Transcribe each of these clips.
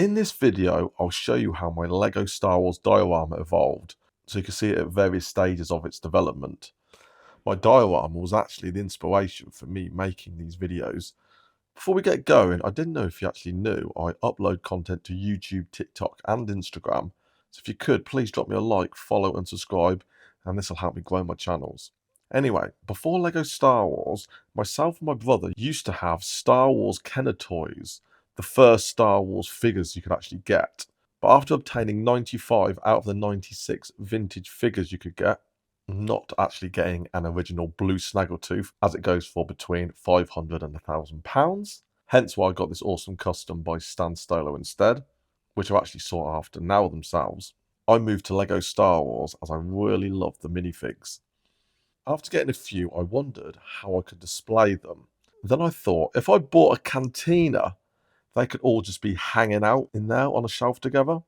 In this video, I'll show you how my Lego Star Wars diorama evolved, so you can see it at various stages of its development. My diorama was actually the inspiration for me making these videos. Before we get going, I didn't know if you actually knew I upload content to YouTube, TikTok and Instagram, so if you could, please drop me a like, follow and subscribe, and this will help me grow my channels. Anyway, before Lego Star Wars, myself and my brother used to have Star Wars Kenner toys, the first Star Wars figures you could actually get. But after obtaining 95 out of the 96 vintage figures you could get, not actually getting an original blue snaggletooth, as it goes for between £500 and £1,000. Hence why I got this awesome custom by Stan Stolo instead, which are actually sought after now themselves. I moved to Lego Star Wars as I really loved the minifigs. After getting a few, I wondered how I could display them. Then I thought, if I bought a cantina, they could all just be hanging out in there on a shelf together.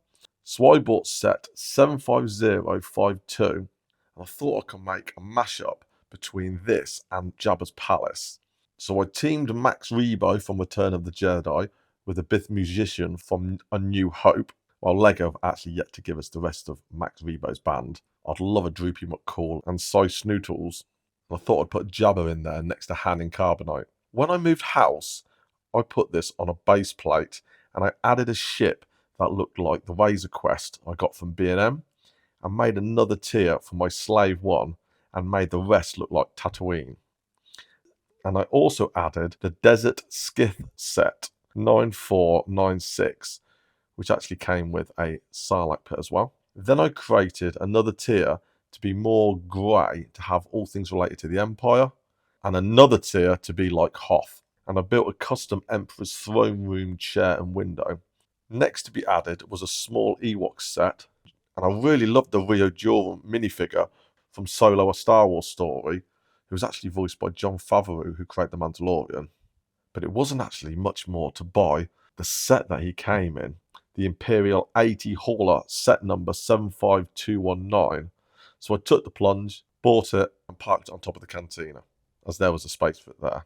So I bought set 75052, and I thought I could make a mashup between this and Jabba's palace. So I teamed Max Rebo from Return of the Jedi with a Bith musician from A New Hope, while Lego have actually yet to give us the rest of Max Rebo's band. I'd love a Droopy McCall and Cy Snootles. And I thought I'd put Jabba in there next to Han in Carbonite. When I moved house, I put this on a base plate and I added a ship that looked like the Razor Quest I got from B&M and made another tier for my Slave 1 and made the rest look like Tatooine. And I also added the Desert Skith set 9496, which actually came with a Sarlacc pit as well. Then I created another tier to be more grey to have all things related to the Empire, and another tier to be like Hoth. And I built a custom Emperor's throne room chair and window. Next to be added was a small Ewok set, and I really loved the Rio Durham minifigure from Solo: A Star Wars Story, who was actually voiced by Jon Favreau, who created The Mandalorian. But it wasn't actually much more to buy the set that he came in, the Imperial 80 Hauler set number 75219. So I took the plunge, bought it, and parked it on top of the cantina, as there was a space for it there.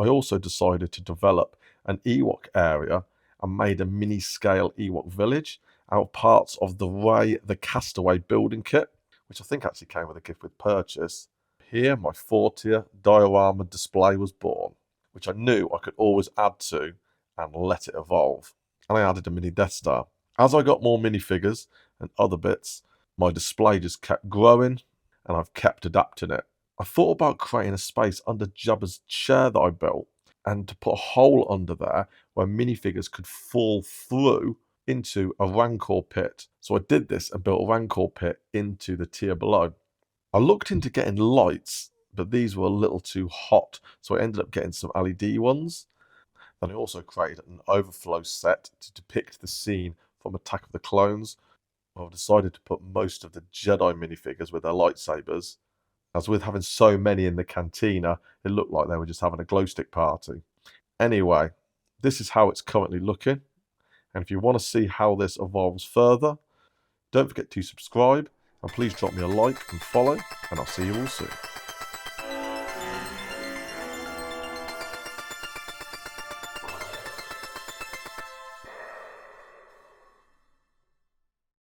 I also decided to develop an Ewok area and made a mini-scale Ewok village out of parts of the Rey the Castaway building kit, which I think actually came with a gift with purchase. Here, my 4-tier diorama display was born, which I knew I could always add to and let it evolve. And I added a mini Death Star. As I got more minifigures and other bits, my display just kept growing and I've kept adapting it. I thought about creating a space under Jabba's chair that I built and to put a hole under there where minifigures could fall through into a Rancor pit. So I did this and built a Rancor pit into the tier below. I looked into getting lights, but these were a little too hot, so I ended up getting some LED ones. Then I also created an overflow set to depict the scene from Attack of the Clones. I've decided to put most of the Jedi minifigures with their lightsabers, as with having so many in the cantina, it looked like they were just having a glow stick party. Anyway, this is how it's currently looking, and if you want to see how this evolves further, don't forget to subscribe, and please drop me a like and follow, and I'll see you all soon.